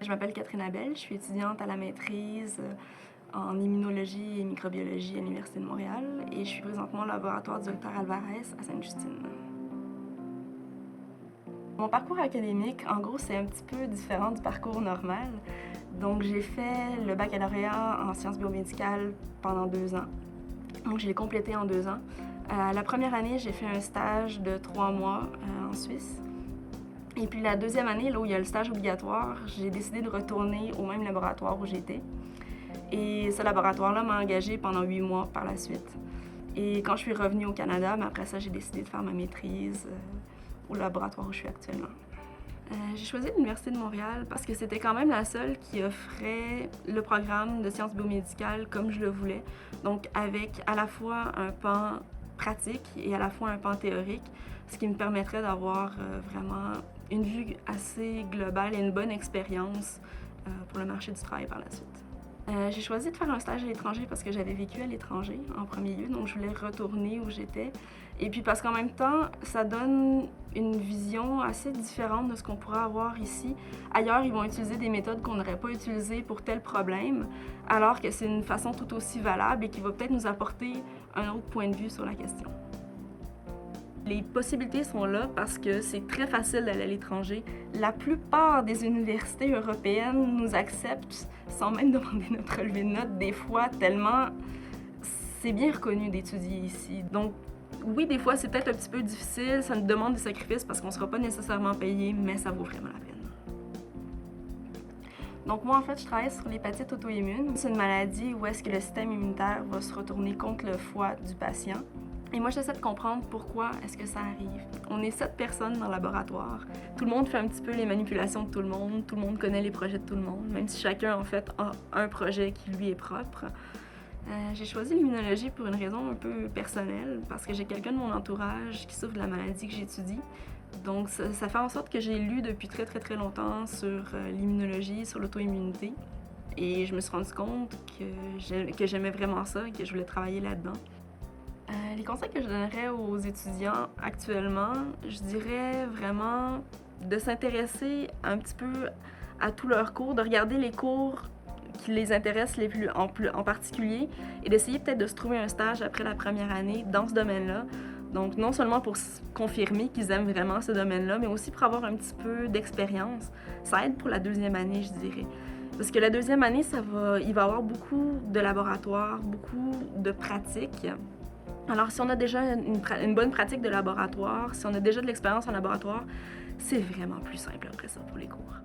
Je m'appelle Catherine Abel, je suis étudiante à la maîtrise en immunologie et microbiologie à l'Université de Montréal et je suis présentement au laboratoire du Dr Alvarez à Sainte-Justine. Mon parcours académique, en gros, c'est un petit peu différent du parcours normal. Donc, j'ai fait le baccalauréat en sciences biomédicales pendant 2 ans. Donc, je l'ai complété en 2 ans. La première année, j'ai fait un stage de 3 mois en Suisse. Et puis la deuxième année, là où il y a le stage obligatoire, j'ai décidé de retourner au même laboratoire où j'étais. Et ce laboratoire-là m'a engagée pendant 8 mois par la suite. Et quand je suis revenue au Canada, après ça, j'ai décidé de faire ma maîtrise au laboratoire où je suis actuellement. J'ai choisi l'Université de Montréal parce que c'était quand même la seule qui offrait le programme de sciences biomédicales comme je le voulais. Donc avec à la fois un pan pratique et à la fois un pan théorique, ce qui me permettrait d'avoir vraiment une vue assez globale et une bonne expérience pour le marché du travail par la suite. J'ai choisi de faire un stage à l'étranger parce que j'avais vécu à l'étranger en premier lieu, donc je voulais retourner où j'étais. Et puis parce qu'en même temps, ça donne une vision assez différente de ce qu'on pourrait avoir ici. Ailleurs, ils vont utiliser des méthodes qu'on n'aurait pas utilisées pour tel problème, alors que c'est une façon tout aussi valable et qui va peut-être nous apporter un autre point de vue sur la question. Les possibilités sont là parce que c'est très facile d'aller à l'étranger. La plupart des universités européennes nous acceptent sans même demander notre relevé de notes des fois, tellement c'est bien reconnu d'étudier ici. Donc oui, des fois c'est peut-être un petit peu difficile, ça nous demande des sacrifices parce qu'on ne sera pas nécessairement payé, mais ça vaut vraiment la peine. Donc moi en fait je travaille sur l'hépatite auto-immune. C'est une maladie où est-ce que le système immunitaire va se retourner contre le foie du patient. Et moi, j'essaie de comprendre pourquoi est-ce que ça arrive. On est 7 personnes dans le laboratoire. Tout le monde fait un petit peu les manipulations de tout le monde connaît les projets de tout le monde, même si chacun, en fait, a un projet qui lui est propre. J'ai choisi l'immunologie pour une raison un peu personnelle, parce que j'ai quelqu'un de mon entourage qui souffre de la maladie que j'étudie. Donc, ça fait en sorte que j'ai lu depuis très longtemps sur l'immunologie, sur l'auto-immunité. Et je me suis rendu compte que j'aimais vraiment ça et que je voulais travailler là-dedans. Les conseils que je donnerais aux étudiants actuellement, je dirais vraiment de s'intéresser un petit peu à tous leurs cours, de regarder les cours qui les intéressent en particulier et d'essayer peut-être de se trouver un stage après la première année dans ce domaine-là. Donc non seulement pour confirmer qu'ils aiment vraiment ce domaine-là, mais aussi pour avoir un petit peu d'expérience. Ça aide pour la deuxième année, je dirais. Parce que la deuxième année, il va y avoir beaucoup de laboratoires, beaucoup de pratiques. Alors, si on a déjà une bonne pratique de laboratoire, si on a déjà de l'expérience en laboratoire, c'est vraiment plus simple après ça pour les cours.